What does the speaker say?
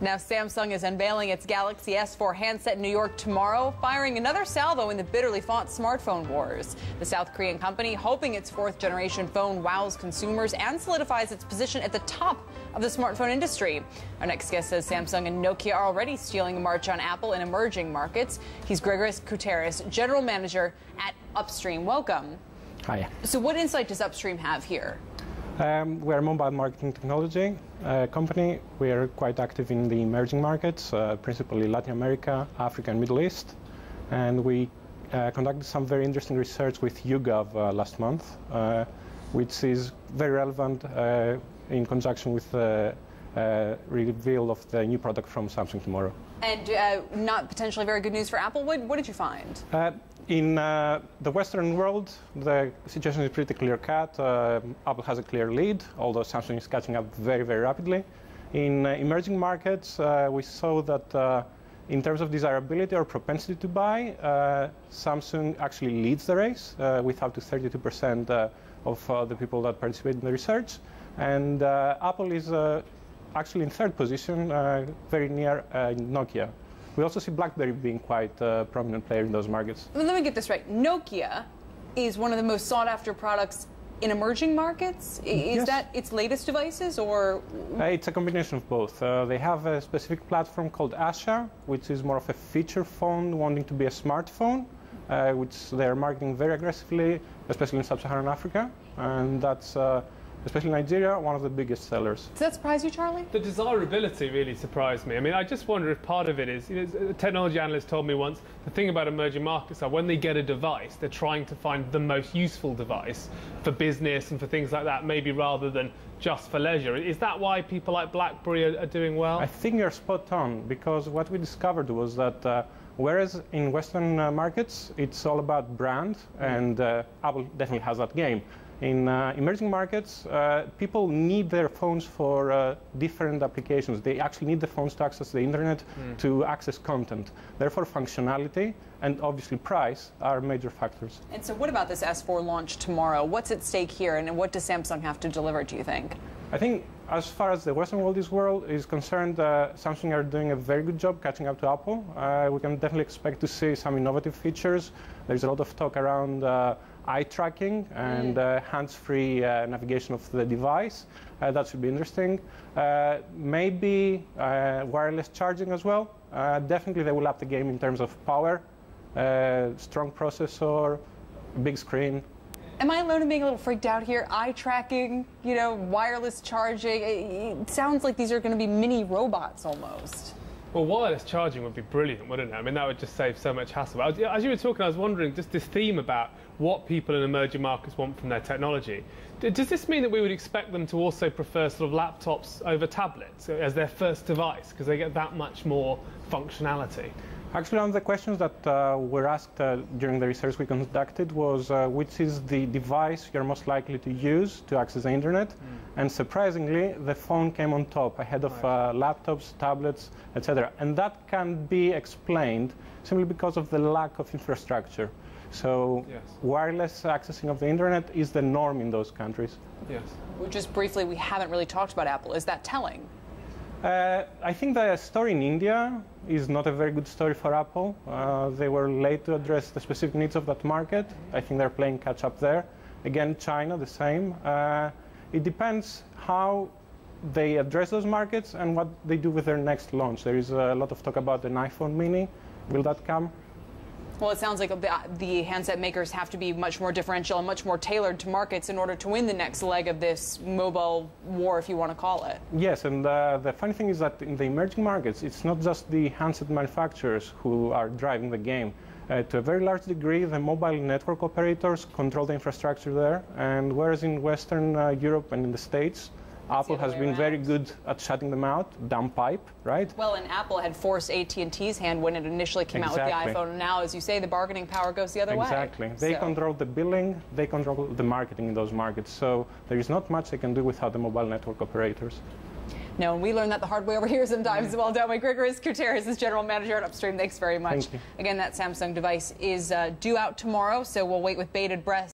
Now Samsung is unveiling its Galaxy S4 handset in New York tomorrow, firing another salvo in the bitterly fought smartphone wars. The South Korean company hoping its fourth-generation phone wows consumers and solidifies its position at the top of the smartphone industry. Our next guest says Samsung and Nokia are already stealing a march on Apple in emerging markets. He's Grigoris Kouteris, General Manager at Upstream. Welcome. Hi. So what insight does Upstream have here? We're a mobile marketing technology company. We are quite active in the emerging markets, principally Latin America, Africa, and Middle East. And we conducted some very interesting research with YouGov last month, which is very relevant in conjunction with the reveal of the new product from Samsung tomorrow. And not potentially very good news for Apple. What did you find? In the Western world, the situation is pretty clear-cut. Apple has a clear lead, although Samsung is catching up very, very rapidly. In emerging markets, we saw that in terms of desirability or propensity to buy, Samsung actually leads the race with up to 32% of the people that participate in the research. And Apple is actually in third position, very near Nokia. We also see BlackBerry being quite a prominent player in those markets. Let me get this right. Nokia is one of the most sought-after products in emerging markets. Is Yes. that its latest devices, or? It's a combination of both. They have a specific platform called Asha, which is more of a feature phone wanting to be a smartphone, which they're marketing very aggressively, especially in sub-Saharan Africa. And that's, especially Nigeria, one of the biggest sellers. Does that surprise you, Charlie? The desirability really surprised me. I mean, I just wonder if part of it is, a technology analyst told me once, the thing about emerging markets are when they get a device, they're trying to find the most useful device for business and for things like that, maybe rather than just for leisure. Is that why people like BlackBerry are doing well? I think you're spot on, because what we discovered was that whereas in Western markets, it's all about brand, and Apple definitely has that game. In emerging markets, people need their phones for different applications. They actually need the phones to access the internet, to access content. Therefore, functionality and obviously price are major factors. And so what about this S4 launch tomorrow? What's at stake here, and what does Samsung have to deliver, do you think? I think as far as the Western world is concerned, Samsung are doing a very good job catching up to Apple. We can definitely expect to see some innovative features. There's a lot of talk around eye tracking and hands-free navigation of the device. That should be interesting. Maybe wireless charging as well. Definitely they will up the game in terms of power, strong processor, big screen. Am I alone in being a little freaked out here? Eye tracking, you know, wireless charging. It sounds like these are going to be mini robots almost. Well, wireless charging would be brilliant, wouldn't it? I mean, that would just save so much hassle. As you were talking, I was wondering, just this theme about what people in emerging markets want from their technology. Does this mean that we would expect them to also prefer sort of laptops over tablets as their first device, because they get that much more functionality? Actually, one of the questions that were asked during the research we conducted was which is the device you're most likely to use to access the internet. And surprisingly, the phone came on top, ahead of laptops, tablets, etc. And that can be explained simply because of the lack of infrastructure. So wireless accessing of the internet is the norm in those countries. Yes. Well, just briefly, we haven't really talked about Apple. Is that telling? I think the story in India is not a very good story for Apple. They were late to address the specific needs of that market. I think they're playing catch up there. Again, China, the same. It depends how they address those markets and what they do with their next launch. There is a lot of talk about an iPhone mini. Will that come? Well, it sounds like the handset makers have to be much more differential and much more tailored to markets in order to win the next leg of this mobile war, if you want to call it. Yes, and the funny thing is that in the emerging markets, it's not just the handset manufacturers who are driving the game. To a very large degree, the mobile network operators control the infrastructure there, and whereas in Western Europe and in the States, Apple has been very good at shutting them out, dumb pipe, right? Well, and Apple had forced AT&T's hand when it initially came out with the iPhone. And now, as you say, the bargaining power goes the other way. Exactly. They control the billing, they control the marketing in those markets. So there is not much they can do without the mobile network operators. No, and we learn that the hard way over here sometimes. Well done. Grigoris Kouteris is General Manager at Upstream. Thanks very much. Thank you. Again, that Samsung device is due out tomorrow, so we'll wait with bated breath.